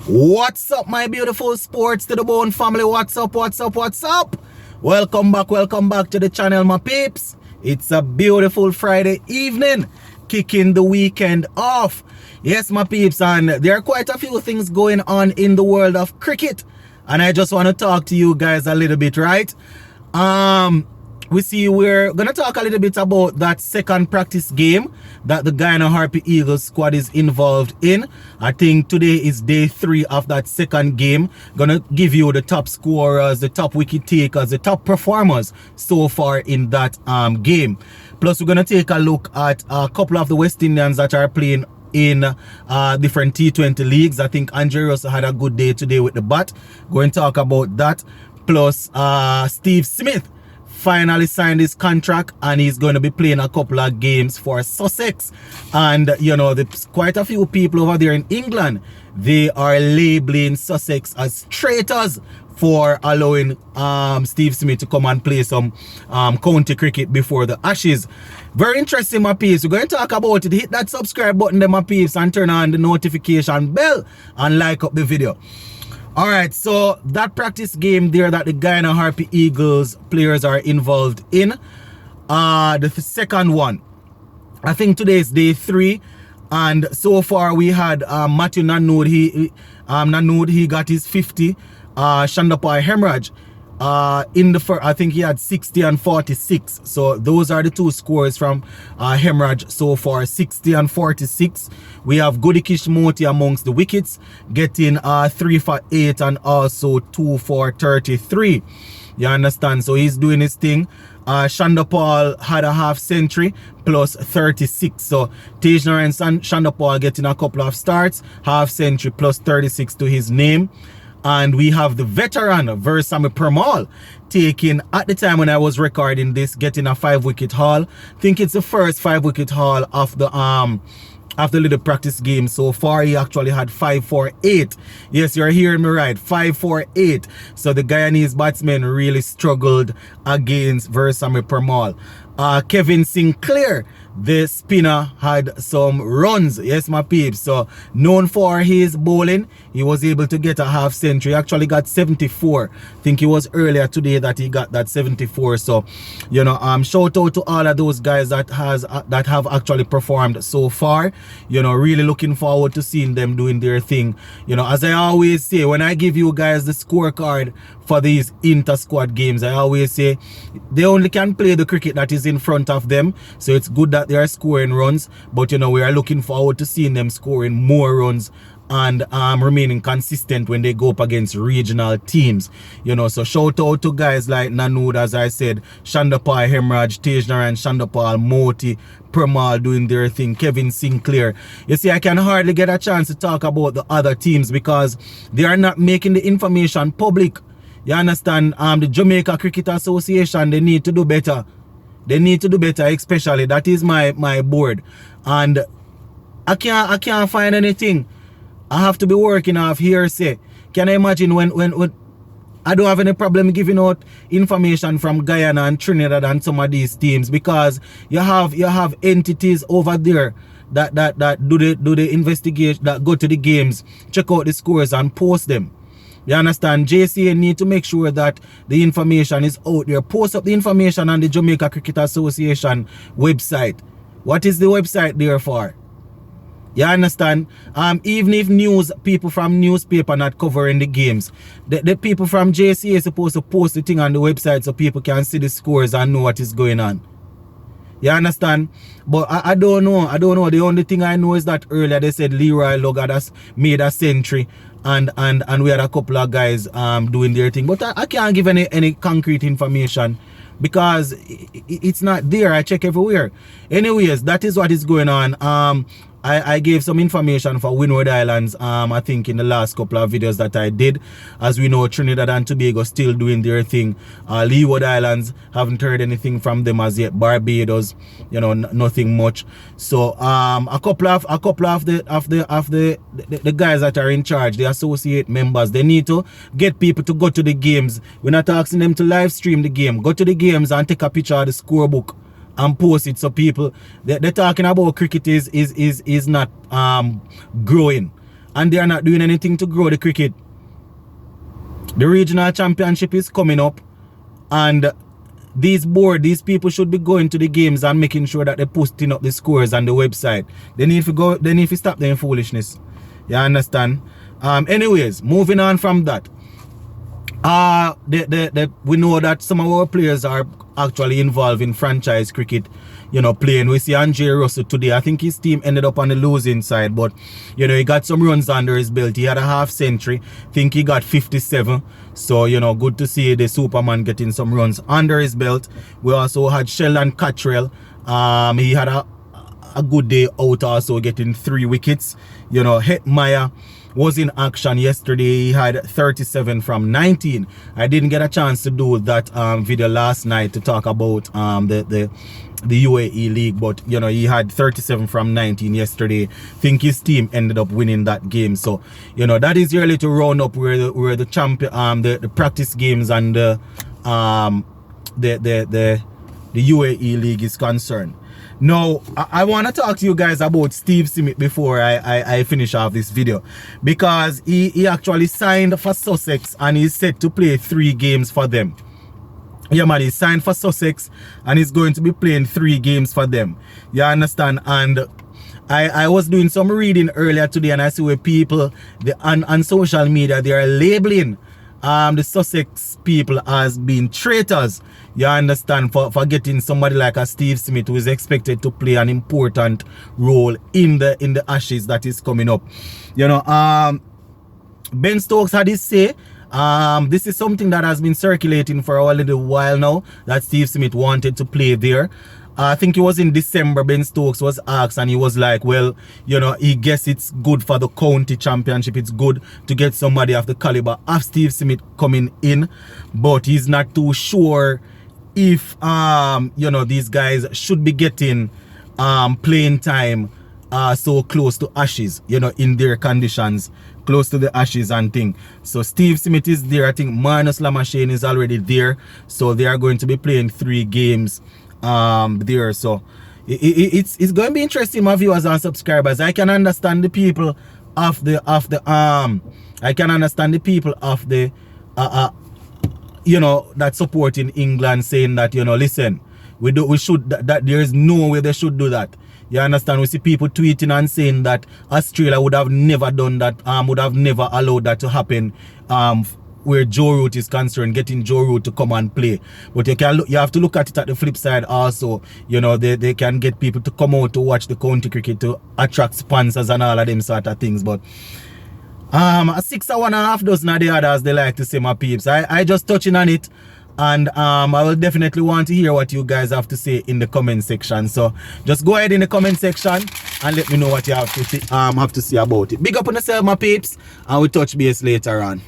What's up, my beautiful sports to the bone family? What's up? Welcome back to the channel, my peeps. It's a beautiful Friday evening, kicking the weekend off. Yes, my peeps, and there are quite a few things going on in the world of cricket, and I just want to talk to you guys a little bit, right? We're gonna talk a little bit about that second practice game that the Guyana Harpy Eagles squad is involved in. I think today is day 3 of that second game. Gonna give you the top scorers, the top wicket takers, the top performers so far in that game. Plus, we're gonna take a look at a couple of the West Indians that are playing in different T20 leagues. I think Andre Russell had a good day today with the bat. Going to talk about that. Plus, Steve Smith finally signed his contract and he's going to be playing a couple of games for Sussex. And you know, there's quite a few people over there in England, they are labeling Sussex as traitors for allowing Steve Smith to come and play some county cricket before the Ashes. Very interesting, my peeps. We're going to talk about it. Hit that subscribe button there, my peeps, and turn on the notification bell and like up the video. Alright, so that practice game there that the Guyana Harpy Eagles players are involved in, the second one, I think today is day 3, and so far we had Matthew Nanood, he got his 50, Shandapal Hemraj, in the first, I think he had 60 and 46. So those are the two scores from Hemraj so far, 60 and 46. We have Gudikish Moti amongst the wickets, getting 3 for 8 and also 2 for 33. You understand? So he's doing his thing. Shandapal had a half century plus 36. So Tejnar and Shandapal getting a couple of starts, half century plus 36 to his name. And we have the veteran Versamy Permaul taking, at the time when I was recording this, getting a 5-wicket haul. I think it's the first 5-wicket haul of the little practice game so far. He actually had 5 for 8. Yes, you're hearing me right, 5 for 8. So the Guyanese batsmen really struggled against Versamy Permaul. Kevin Sinclair, the spinner, had some runs. Yes, my peeps. So known for his bowling, he was able to get a half century. He actually got 74. I think it was earlier today that he got that 74. So, you know, shout out to all of those guys that have actually performed so far. You know, really looking forward to seeing them doing their thing. You know, as I always say, when I give you guys the scorecard for these inter-squad games, I always say they only can play the cricket that is in front of them. So it's good that they are scoring runs, but you know, we are looking forward to seeing them scoring more runs and remaining consistent when they go up against regional teams. You know, so shout out to guys like Nanood, as I said, Shandapal Hemraj, Tejnar and Shandapal, Moti, Permaul doing their thing, Kevin Sinclair. You see, I can hardly get a chance to talk about the other teams because they are not making the information public. You understand? The Jamaica Cricket Association, they need to do better. They need to do better, especially. That is my board. And I can't find anything. I have to be working off hearsay. Can I imagine when I don't have any problem giving out information from Guyana and Trinidad and some of these teams, because you have entities over there that do the investigation, that go to the games, check out the scores and post them. You understand? JCA need to make sure that the information is out there. Post up the information on the Jamaica Cricket Association website. What is the website there for? You understand? Even if people from newspaper not covering the games, the people from JCA is supposed to post the thing on the website so people can see the scores and know what is going on. You understand? But I don't know. The only thing I know is that earlier they said Leroy Lugard has made a century and we had a couple of guys doing their thing. But I can't give any concrete information because it's not there. I check everywhere. Anyways, that is what is going on. I gave some information for Windward Islands, I think in the last couple of videos that I did. As we know, Trinidad and Tobago still doing their thing. Leeward Islands, haven't heard anything from them as yet. Barbados, you know, nothing much. So a couple of the guys that are in charge, the associate members, they need to get people to go to the games. We're not asking them to live stream the game. Go to the games and take a picture of the scorebook and post it so people they're talking about cricket is not growing. and they are not doing anything to grow the cricket. The regional championship is coming up, and these people should be going to the games and making sure that they're posting up the scores on the website. They need to stop their foolishness. You understand? Anyways, moving on from that. We know that some of our players are actually involved in franchise cricket, you know, playing. We see Andre Russell today. I think his team ended up on the losing side, but you know, he got some runs under his belt. He had a half century. I think he got 57. So, you know, good to see the Superman getting some runs under his belt. We also had Sheldon Cottrell. He had a good day out, also getting 3 wickets. You know, Hetmeyer was in action yesterday. He had 37 from 19. I didn't get a chance to do that video last night to talk about the UAE league, but you know, he had 37 from 19 yesterday. Think his team ended up winning that game. So you know, that is your little roundup where the champion the practice games and the UAE league is concerned. Now, I want to talk to you guys about Steve Smith before I finish off this video, because he actually signed for Sussex and he's set to play 3 games for them. Yeah, man, he signed for Sussex and he's going to be playing 3 games for them. You understand? And I was doing some reading earlier today, and I see where people on social media, they are labeling the Sussex people as being traitors. You understand, for getting somebody like a Steve Smith, who is expected to play an important role in the Ashes that is coming up. You know, Ben Stokes had his say. This is something that has been circulating for a little while now, that Steve Smith wanted to play there. I think it was in December, Ben Stokes was asked, and he was like, well, you know, he guess it's good for the county championship. It's good to get somebody of the caliber of Steve Smith coming in, but he's not too sure if, you know, these guys should be getting playing time so close to Ashes, you know, in their conditions, close to the Ashes and thing. So Steve Smith is there. I think Marnus Lamashane is already there. So they are going to be playing 3 games there. So it's going to be interesting, my viewers and subscribers. I can understand the people of the I can understand the people of the you know, that supporting England, saying that, you know, listen, we should that there is no way they should do that. You understand? We see people tweeting and saying that Australia would have never done that, would have never allowed that to happen, where Joe Root is concerned, getting Joe Root to come and play. But you have to look at it at the flip side also. You know, they can get people to come out to watch the county cricket, to attract sponsors and all of them sort of things. But a 6 or 1.5 dozen of the others, they like to say, my peeps. I just touching on it, and I will definitely want to hear what you guys have to say in the comment section. So just go ahead in the comment section and let me know what you have to say about it. Big up on yourself, my peeps, and we'll touch base later on.